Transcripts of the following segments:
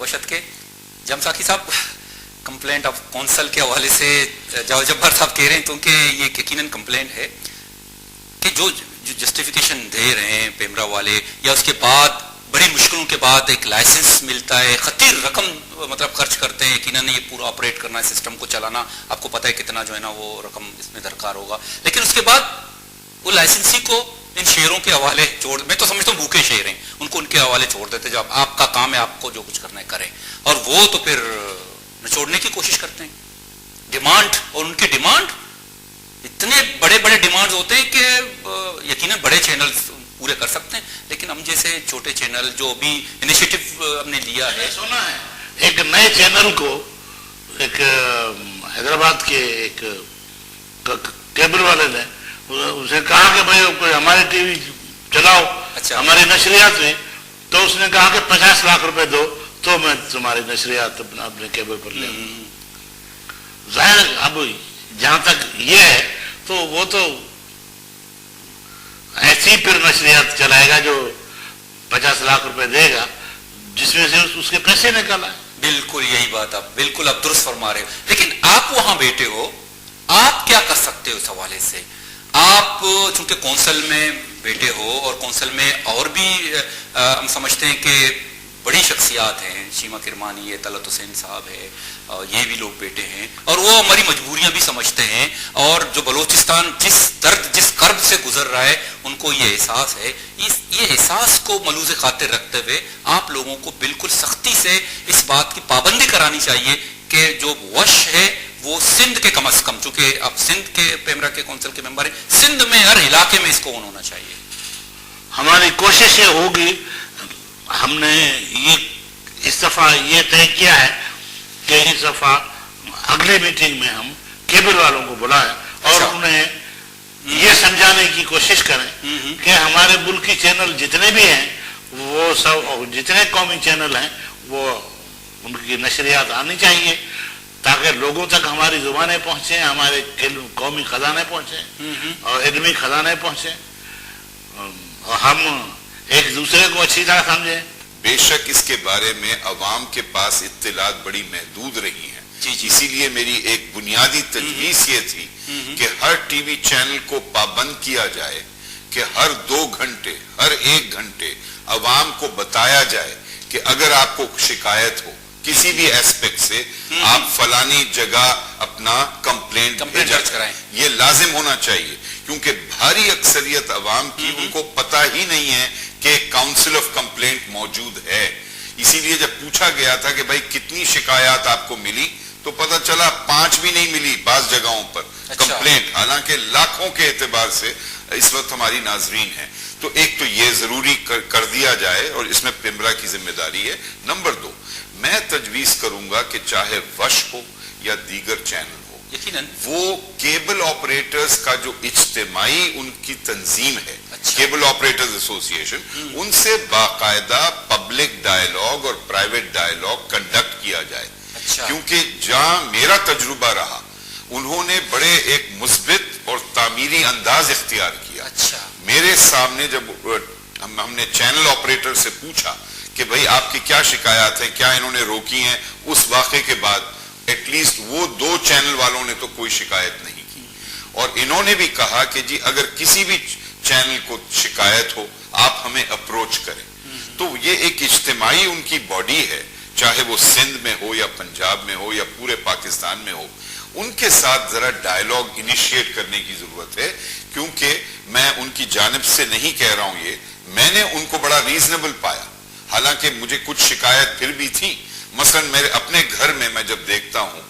کوشت کے جم ساکی صاحب complaint of council کے حوالے سے جاوید جبار صاحب کہہ رہے ہیں کیونکہ یہ یقیناً کمپلینٹ ہے کہ جو جسٹیفیکیشن دے رہے ہیں پیمرا والے یا اس کے بعد بڑی مشکلوں کے بعد ایک لائسنس ملتا ہے, خطیر رقم مطلب خرچ کرتے ہیں یقیناً یہ پورا آپریٹ کرنا ہے سسٹم کو چلانا, آپ کو پتہ ہے کتنا جو ہے نا وہ رقم اس میں درکار ہوگا, لیکن اس کے بعد وہ لائسنسی کو ان شیروں کے حوالے چھوڑ, میں تو سمجھتا ہوں بھوکے شیر ہیں, ان کو ان کے حوالے چھوڑ دیتے جو آپ کا کام ہے, آپ کو جو کچھ کرنا ہے کریں, اور وہ تو پھر نچوڑنے کی کوشش کرتے ہیں. ڈیمانڈ, اور ان کی ڈیمانڈ اتنے بڑے بڑے ڈیمانڈ ہوتے ہیں کہ یقیناً بڑے چینل پورے کر سکتے ہیں, لیکن ہم جیسے چھوٹے چینل جو ابھی انیشیٹو ہم نے لیا ہے. سنا ہے ایک نئے چینل کو ایک حیدرآباد کے ایک کیبل والے نے اسے کہا کہ بھائی ہماری ٹی وی چلاؤ, ہماری نشریات میں, تو اس نے کہا کہ 50 لاکھ روپے دو تو میں تمہاری نشریات اپنے کیبل پر لے آؤں. ظاہر اب جہاں تک یہ ہے تو وہ تو ایسی پھر نشریات چلائے گا جو 50 لاکھ روپے دے گا جس میں سے اس کے پیسے نکل آئے. بالکل یہی بات آپ بالکل آپ درست فرما رہے ہو, لیکن آپ وہاں بیٹھے ہو, آپ کیا کر سکتے ہو اس حوالے سے؟ آپ چونکہ کونسل میں بیٹھے ہو اور کونسل میں اور بھی ہم سمجھتے ہیں کہ بڑی شخصیات ہیں, شیما کرمانی ہے, طلعت حسین صاحب ہے, یہ بھی لوگ بیٹے ہیں اور وہ ہماری مجبوریاں بھی سمجھتے ہیں, اور جو بلوچستان جس درد جس کرب سے گزر رہا ہے ان کو یہ احساس ہے. یہ احساس کو ملوز خاطر رکھتے ہوئے آپ لوگوں کو بالکل سختی سے اس بات کی پابندی کرانی چاہیے کہ جو وش ہے وہ سندھ کے کم از کم, چونکہ آپ سندھ کے پیمرا کے کونسل کے ممبر ہیں, سندھ میں ہر علاقے میں اس کو ہونا چاہیے. ہماری کوشش یہ ہوگی, ہم نے یہ اس دفعہ یہ طے کیا ہے کہ اس دفعہ اگلی میٹنگ میں ہم کیبل والوں کو بلائیں اور انہیں یہ سمجھانے کی کوشش کریں کہ ہمارے ملکی چینل جتنے بھی ہیں وہ سب, جتنے قومی چینل ہیں وہ ان کی نشریات آنی چاہیے تاکہ لوگوں تک ہماری زبانیں پہنچیں, ہمارے قومی خزانے پہنچیں اور علمی خزانے پہنچیں, اور ہم ایک دوسرے کو اچھی طرح سمجھیں. بے شک اس کے بارے میں عوام کے پاس اطلاعات بڑی محدود رہی ہیں, اسی لیے میری ایک بنیادی تجویز یہ تھی کہ ہر ٹی وی چینل کو پابند کیا جائے کہ ہر 2 گھنٹے ہر 1 گھنٹے عوام کو بتایا جائے کہ اگر آپ کو شکایت ہو کسی بھی ایسپیکٹ سے آپ فلانی جگہ اپنا کمپلینٹ درج کرائیں. یہ لازم ہونا چاہیے کیونکہ بھاری اکثریت عوام کی ان کو پتہ ہی نہیں ہے کہ کاؤنسل آف کمپلینٹ موجود ہے. اسی لیے جب پوچھا گیا تھا کہ بھائی کتنی شکایات آپ کو ملی تو پتہ چلا 5 بھی نہیں ملی بعض جگہوں پر کمپلینٹ, حالانکہ لاکھوں کے اعتبار سے اس وقت ہماری ناظرین ہیں. تو ایک تو یہ ضروری کر دیا جائے اور اس میں پیمرا کی ذمہ داری ہے. نمبر 2, میں تجویز کروں گا کہ چاہے وش ہو یا دیگر چینل ہو, وہ کیبل آپریٹرز کا جو اجتماعی ان کی تنظیم ہے, کیبل آپریٹرز ایسوسی ایشن, ان سے باقاعدہ پبلک ڈائیلاگ اور پرائیویٹ ڈائیلاگ کنڈکٹ کیا جائے. کیونکہ جہاں میرا تجربہ رہا انہوں نے بڑے ایک مثبت اور تعمیری انداز اختیار کیا. میرے سامنے جب ہم نے چینل آپریٹر سے پوچھا کہ بھئی آپ کی کیا شکایات ہیں, کیا انہوں نے روکی ہیں, اس واقعے کے بعد ایٹ لیسٹ وہ 2 چینل والوں نے تو کوئی شکایت نہیں کی, اور انہوں نے بھی کہا کہ جی اگر کسی بھی چینل کو شکایت ہو آپ ہمیں اپروچ کریں. تو یہ ایک اجتماعی ان کی باڈی ہے, چاہے وہ سندھ میں ہو یا پنجاب میں ہو یا پورے پاکستان میں ہو, ان کے ساتھ ذرا ڈائیلاگ انیشیٹ کرنے کی ضرورت ہے. کیونکہ میں ان کی جانب سے نہیں کہہ رہا ہوں, یہ میں نے ان کو بڑا ریزنیبل پایا, حالانکہ مجھے کچھ شکایت پھر بھی تھی. مثلا میرے اپنے گھر میں میں جب دیکھتا ہوں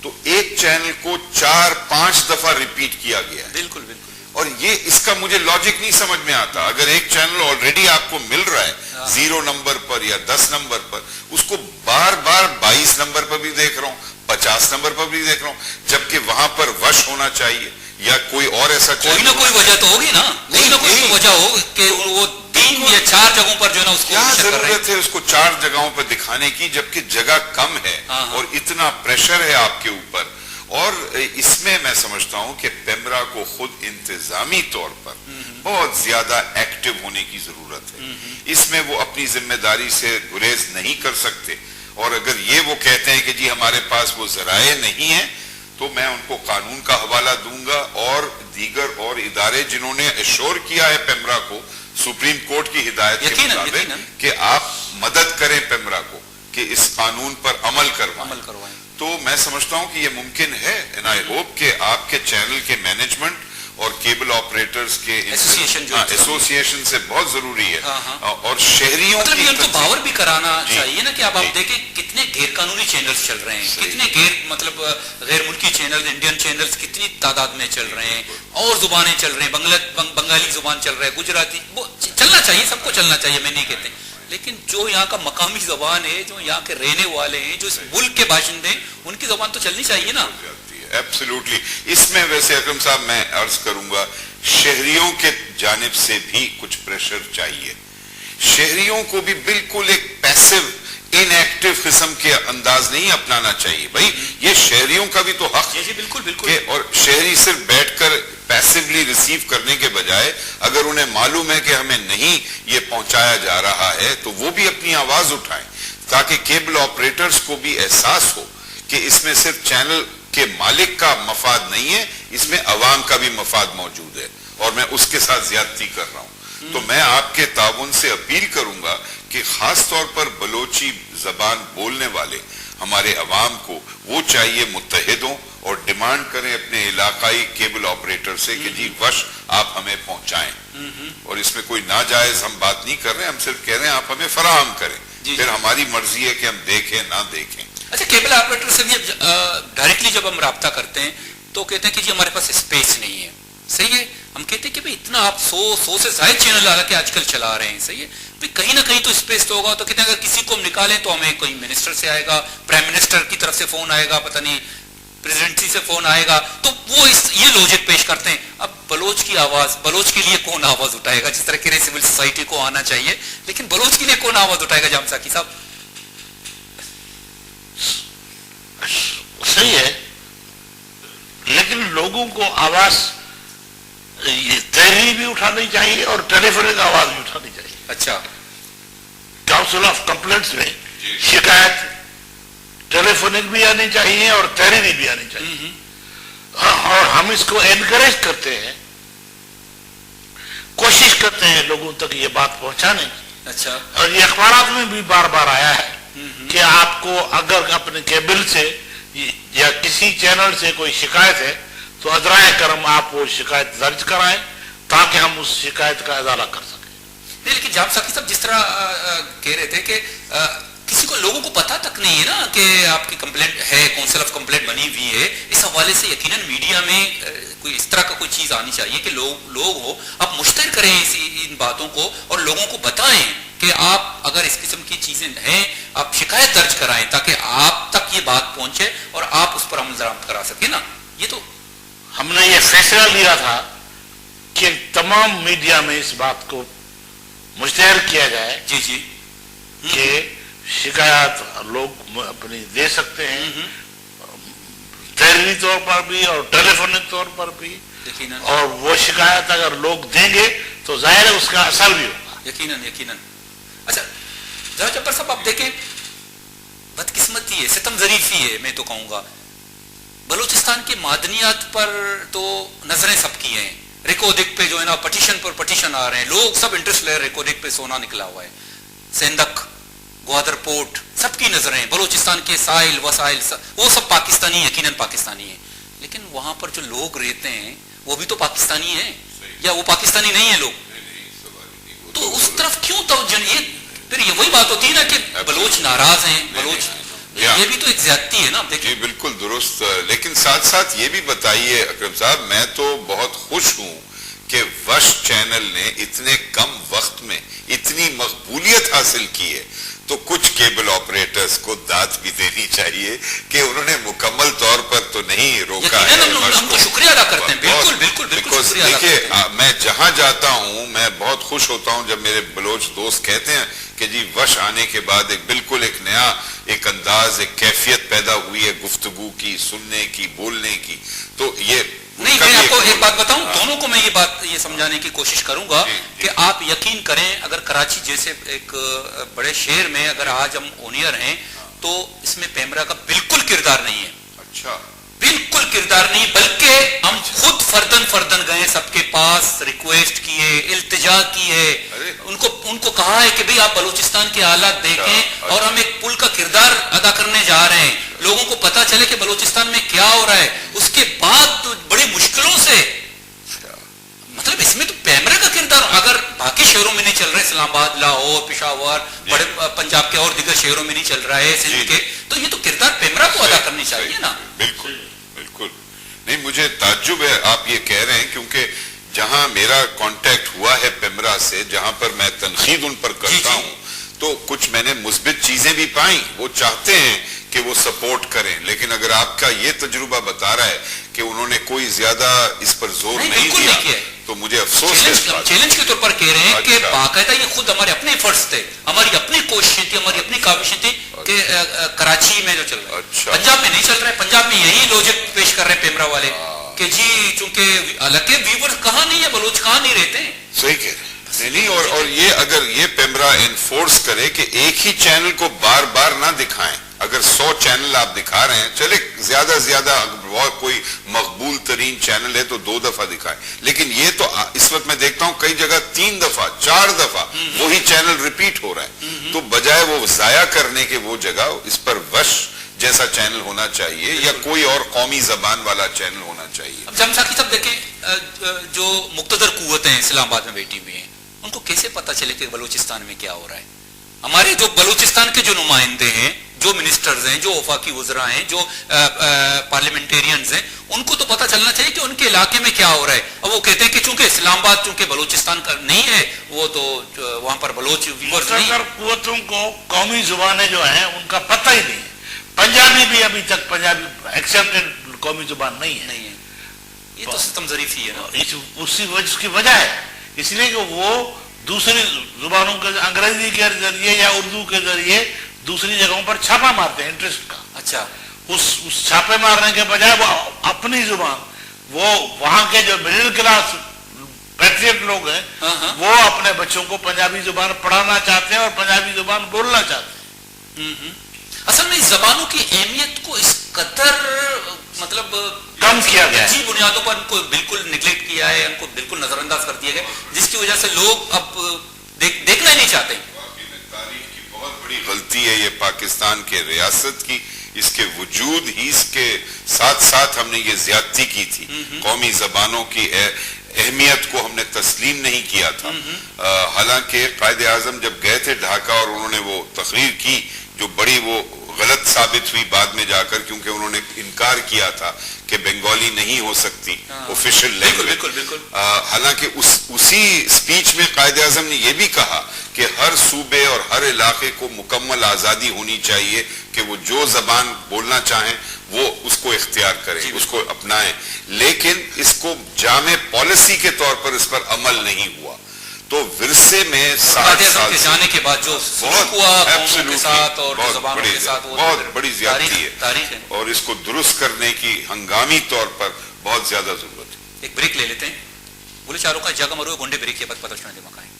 تو ایک چینل کو 4-5 دفعہ ریپیٹ کیا گیا ہے. بالکل, اور یہ اس کا مجھے لاجک نہیں سمجھ میں آتا. اگر ایک چینل آلریڈی آپ کو مل رہا ہے 0 نمبر پر یا 10 نمبر پر, اس کو بار بار 22 نمبر پر بھی دیکھ رہا ہوں, 50 نمبر پر بھی دیکھ رہا ہوں, جبکہ وہاں پر وش ہونا چاہیے یا کوئی اور ایسا کوئی نہ کوئی وجہ تو ہوگی نا, کوئی نہ کوئی وجہ ہو کہ وہ 3 یا 4 جگہوں پر جو ہے نا اس کو کیا ضرورت ہے اس کو 4 جگہوں پر دکھانے کی جبکہ جگہ کم ہے اور اتنا پریشر ہے آپ کے اوپر. اور اس میں سمجھتا ہوں کہ پیمرا کو خود انتظامی طور پر بہت زیادہ ایکٹیو ہونے کی ضرورت ہے. اس میں وہ اپنی ذمہ داری سے گریز نہیں کر سکتے, اور اگر یہ وہ کہتے ہیں کہ جی ہمارے پاس وہ ذرائع نہیں ہیں تو میں ان کو قانون کا حوالہ دوں گا اور دیگر اور ادارے جنہوں نے ایشور کیا ہے پیمرا کو سپریم کورٹ کی ہدایت کے مطابق کہ آپ مدد کریں پیمرا کو کہ اس قانون پر عمل کروائیں تو میں سمجھتا ہوں کہ یہ ممکن ہے and I hope کہ آپ کے چینل کے مینجمنٹ اور کیبل آپریٹرز کے ایسوسیشن سے بہت ضروری ہے اور شہریوں مطلب یہ ان کو باور بھی کرانا چاہیے نا کہ اب آپ دیکھیں کتنے غیر قانونی چینلز چل رہے ہیں کتنے مطلب غیر ملکی چینل انڈین چینلز کتنی تعداد میں چل رہے ہیں اور زبانیں چل رہے ہیں بنگالی زبان چل رہا ہے گجراتی وہ چلنا چاہیے سب کو چلنا چاہیے میں نہیں کہتے لیکن جو یہاں کا مقامی زبان ہے جو یہاں کے رہنے والے ہیں جو اس ملک کے باشندے ہیں ان کی زبان تو چلنی چاہیے نا ایبسلیوٹلی اس میں ویسے اکرم صاحب میں عرض کروں گا شہریوں کے جانب سے بھی کچھ پریشر چاہیے شہریوں کو بھی بالکل ایک پیسو ان ایکٹیو قسم کے انداز نہیں اپنانا چاہیے بھائی یہ شہریوں کا بھی تو حق جی بالکل اور شہری صرف بیٹھ کر پیسively ریسیو کرنے کے بجائے اگر انہیں معلوم ہے کہ ہمیں نہیں یہ پہنچایا جا رہا ہے تو وہ بھی اپنی آواز اٹھائیں تاکہ کیبل آپریٹرز کو بھی احساس ہو کہ اس میں صرف چینل کے مالک کا مفاد نہیں ہے اس میں عوام کا بھی مفاد موجود ہے اور میں اس کے ساتھ زیادتی کر رہا ہوں تو میں آپ کے تعاون سے اپیل کروں گا کہ خاص طور پر بلوچی زبان بولنے والے ہمارے عوام کو وہ چاہیے متحد ہوں اور ڈیمانڈ کریں اپنے علاقائی کیبل آپریٹر سے کہ جی وش آپ ہمیں پہنچائیں اور اس میں کوئی ناجائز ہم بات نہیں کر رہے ہم صرف کہہ رہے ہیں آپ ہمیں فراہم کریں پھر ہماری مرضی ہے کہ ہم دیکھیں نہ دیکھیں اچھا کیبل آپریٹر سے بھی ڈائریکٹلی جب ہم رابطہ کرتے ہیں تو کہتے ہیں کہ جی ہمارے پاس اسپیس نہیں ہے صحیح ہے ہم کہتے ہیں کہ بھئی اتنا آپ 100 سے زائد چینل حالانکہ آج کل چلا رہے ہیں صحیح ہے بھئی کہیں نہ کہیں تو اسپیس تو ہوگا تو کہتے ہیں اگر کسی کو ہم نکالیں تو ہمیں کوئی منسٹر سے آئے گا پرائم منسٹر کی طرف سے فون آئے گا پتہ نہیں پریزیڈنسی سے فون آئے گا تو وہ یہ لوجک پیش کرتے ہیں اب بلوچ کی آواز بلوچ کے لیے کون آواز اٹھائے گا جس طرح کہ سول سوسائٹی کو آنا چاہیے لیکن بلوچ کے لیے کون آواز اٹھائے گا جام ساکی صاحب صحیح ہے لیکن لوگوں کو آواز تحریری بھی اٹھانی چاہیے اور ٹیلی فونک آواز بھی اٹھانی چاہیے اچھا کاؤنسل آف کمپلینٹس میں شکایت ٹیلی فونک بھی آنی چاہیے اور تحریری بھی آنی چاہیے اور ہم اس کو انکریج کرتے ہیں کوشش کرتے ہیں لوگوں تک یہ بات پہنچانے کی اچھا اور یہ اخبارات میں بھی بار بار آیا ہے کہ آپ کو اگر اپنے کیبل سے یا کسی چینل سے کوئی شکایت ہے تو ادرائے کرم آپ وہ شکایت درج کرائیں تاکہ ہم اس شکایت کا ازالہ کر سکیں لیکن جام ساکی صاحب جس طرح کہہ رہے تھے کہ کسی کو لوگوں کو پتا تک نہیں ہے نا کہ آپ کی کمپلینٹ ہے کونسل آف کمپلینٹ بنی ہوئی ہے اس حوالے سے یقیناً میڈیا میں کوئی اس طرح کا کوئی چیز آنی چاہیے کہ لوگ ہو آپ مشتہر کریں ان باتوں کو اور لوگوں کو بتائیں کہ آپ اگر اس قسم کی چیزیں ہیں آپ شکایت درج کرائیں تاکہ آپ تک یہ بات پہنچے اور آپ اس پر عمل درآمد کرا سکیں نا یہ تو ہم نے یہ فیصلہ لیا تھا کہ تمام میڈیا میں اس بات کو مشتہر کیا جائے جی کہ شکایات لوگ اپنی دے سکتے ہیں تحریری طور پر بھی اور ٹیلی فونک طور پر بھی اور وہ شکایت اگر لوگ دیں گے تو ظاہر ہے اس کا اثر بھی ہوگا یقیناً اچھا ذرا جبر صاحب آپ دیکھیں بدقسمتی ہے ستم ظریفی ہے میں تو کہوں گا بلوچستان کی معدنیات پر تو نظریں سب کی ہیں ریکوڈک پہ جو ہے نا پٹیشن پر پٹیشن آ رہے ہیں لوگ سب انٹرسٹ لے ریکوڈک پہ سونا نکلا ہوا ہے سندک گوادر پورٹ سب کی نظریں بلوچستان کے سائل وسائل وہ سب پاکستانی یقیناً پاکستانی ہیں لیکن وہاں پر جو لوگ رہتے ہیں وہ بھی تو پاکستانی ہیں یا وہ پاکستانی نہیں ہیں لوگ تو اس طرف کیوں توجہ یہ پھر یہ وہی بات ہوتی ہے نا کہ بلوچ ناراض ہیں بلوچ یہ بھی تو ایک زیادتی ہے نا جی بالکل درست لیکن ساتھ ساتھ یہ بھی بتائیے اکرم صاحب میں تو بہت خوش ہوں کہ وش چینل نے اتنے کم وقت میں اتنی مقبولیت حاصل کی ہے تو کچھ کیبل آپریٹرز کو داد بھی دینی چاہیے کہ انہوں نے مکمل طور پر تو نہیں روکا ہے ہم تو شکریہ ادا کرتے ہیں بالکل دیکھیے میں جہاں جاتا ہوں میں بہت خوش ہوتا ہوں جب میرے بلوچ دوست کہتے ہیں کہ جی وش آنے کے بعد بالکل ایک نیا ایک انداز ایک کیفیت پیدا ہوئی ہے گفتگو کی سننے کی بولنے کی تو یہ نہیں میں آپ کو ایک بات بتاؤں دونوں کو میں یہ سمجھانے کی کوشش کروں گا کہ آپ یقین کریں اگر کراچی جیسے ایک بڑے شہر میں اگر آج ہم اونیئر ہیں تو اس میں پیمرا کا بالکل کردار نہیں ہے. اچھا, بالکل کردار نہیں, بلکہ ہم خود فردن گئے سب کے پاس, ریکویسٹ کیے, التجا کیے, ان کو کہا ہے کہ بھئی آپ بلوچستان کے حالات دیکھیں اور ہم ایک پل کا کردار ادا کرنے جا رہے ہیں, لوگوں کو پتا چلے کہ بلوچستان میں کیا ہو رہا ہے. اس کے بعد بڑی مشکلوں سے, مطلب اس میں تو پیمرا کا کردار اگر باقی شہروں میں نہیں چل رہا ہے, اسلام آباد, لاہور, پشاور, بڑے پنجاب کے اور دیگر شہروں میں نہیں چل رہا ہے, سندھ کے, تو یہ تو کردار پیمرا کو ادا کرنی چاہیے نا. بالکل بالکل نہیں, مجھے تعجب ہے آپ یہ کہہ رہے ہیں, کیونکہ جہاں میرا کانٹیکٹ ہوا ہے پیمرا سے, جہاں پر میں تنقید ان پر کرتا ہوں, تو کچھ میں نے مثبت چیزیں بھی پائیں. وہ چاہتے ہیں کہ وہ سپورٹ کریں, لیکن اگر آپ کا یہ تجربہ بتا رہا ہے کہ انہوں نے کوئی زیادہ اس پر زور نہیں دیا, تو مجھے افسوس ہے. چیلنج کے طور پر کہہ رہے ہیں کہ باقاعدہ یہ خود ہمارے اپنے ایفرٹس تھے, ہماری اپنی کوششیں تھی, ہماری اپنی کاوشیں تھی کہ کراچی میں جو چل رہا ہے, پنجاب میں نہیں چل رہا ہے. پنجاب میں یہی لوجک پیش کر رہے ہیں پیمرا والے کہ جی چونکہ حالانکہ ویور کہاں نہیں ہے, بلوچ کہاں نہیں رہتے ہیں. صحیح کہہ رہے ہیں. نہیں, اور یہ اگر یہ پیمرا انفورس کرے کہ ایک ہی چینل کو بار بار نہ دکھائیں, اگر 100 چینل آپ دکھا رہے ہیں, چلے زیادہ سے زیادہ کوئی مقبول ترین چینل ہے تو 2 دفعہ دکھائیں, لیکن یہ تو اس وقت میں دیکھتا ہوں کئی جگہ 3 دفعہ 4 دفعہ وہی چینل ریپیٹ ہو رہا ہے. تو بجائے وہ ضائع کرنے کے وہ جگہ اس پر وش جیسا چینل ہونا چاہیے, یا کوئی اور قومی زبان والا چینل ہونا چاہیے. اب جم ساقی صاحب دیکھیں, جو مقتدر قوتیں اسلام آباد میں بیٹھی ہوئی ہیں, ان کو کیسے پتا چلے کہ بلوچستان میں کیا ہو رہا ہے. ہمارے جو بلوچستان کے جو نمائندے ہیں, جو منسٹرز ہیں, جو وفاقی وزراء ہیں, جو پارلیمنٹیرینز ہیں, ان کو تو پتا چلنا چاہیے کہ ان کے علاقے میں کیا ہو رہا ہے. اب وہ کہتے ہیں کہ چونکہ اسلام آباد چونکہ بلوچستان کا نہیں ہے, وہ تو وہاں پر بلوچ مقتدر قوتوں کو قومی زبانیں جو ہیں ان کا پتہ ہی نہیں ہے. پنجابی بھی ابھی تک پنجابی ایکسیپٹڈ قومی زبان نہیں ہے. یہ تو ستم ظریفی ہے نا. اس کی وجہ ہے اس لیے کہ وہ دوسری زبانوں کے, انگریزی کے ذریعے یا اردو کے ذریعے دوسری جگہوں پر چھاپا مارتے ہیں انٹرسٹ کا. اچھا, اس چھاپے مارنے کے بجائے وہ اپنی زبان, وہ وہاں کے جو مڈل کلاس پیٹریٹ لوگ ہیں, وہ اپنے بچوں کو پنجابی زبان پڑھانا چاہتے ہیں اور پنجابی زبان بولنا چاہتے ہیں. اصل میں اس زبانوں کی اہمیت کو اس قدر مطلب کم کیا گیا ہے, جی بنیادوں پر ان کو بالکل نیگلیکٹ کیا ہے, ان کو بالکل نظر انداز کر دیا گیا, جس کی وجہ سے لوگ اب دیکھنا ہی نہیں چاہتے. تاریخ کی بہت بڑی غلطی ہے یہ پاکستان کے ریاست کی. اس کے وجود ہی اس کے ساتھ ساتھ ہم نے یہ زیادتی کی تھی. قومی زبانوں کی اہمیت کو ہم نے تسلیم نہیں کیا تھا. حالانکہ قائد اعظم جب گئے تھے ڈھاکہ اور انہوں نے وہ تقریر کی جو بڑی وہ غلط ثابت ہوئی بعد میں جا کر, کیونکہ انہوں نے انکار کیا تھا کہ بنگالی نہیں ہو سکتی آفیشیل لینگویج. حالانکہ اسی سپیچ میں قائد اعظم نے یہ بھی کہا کہ ہر صوبے اور ہر علاقے کو مکمل آزادی ہونی چاہیے کہ وہ جو زبان بولنا چاہیں وہ اس کو اختیار کریں, اس کو اپنائیں, لیکن اس کو جامع پالیسی کے طور پر اس پر عمل نہیں ہوا. تو ورثے میں 60 سال کے جانے کے بعد جو بہت قوموں کے ساتھ اور زبانوں کے ساتھ بہت بڑی زیادتی ہے, تاریخ ہے, اور اس کو درست کرنے کی ہنگامی طور پر بہت زیادہ ضرورت ہے. ایک بریک لے لیتے ہیں. بولے چاروں کا جگہ مرو گنڈے بریک کے بعد پتہ چلنے دے مکائیں.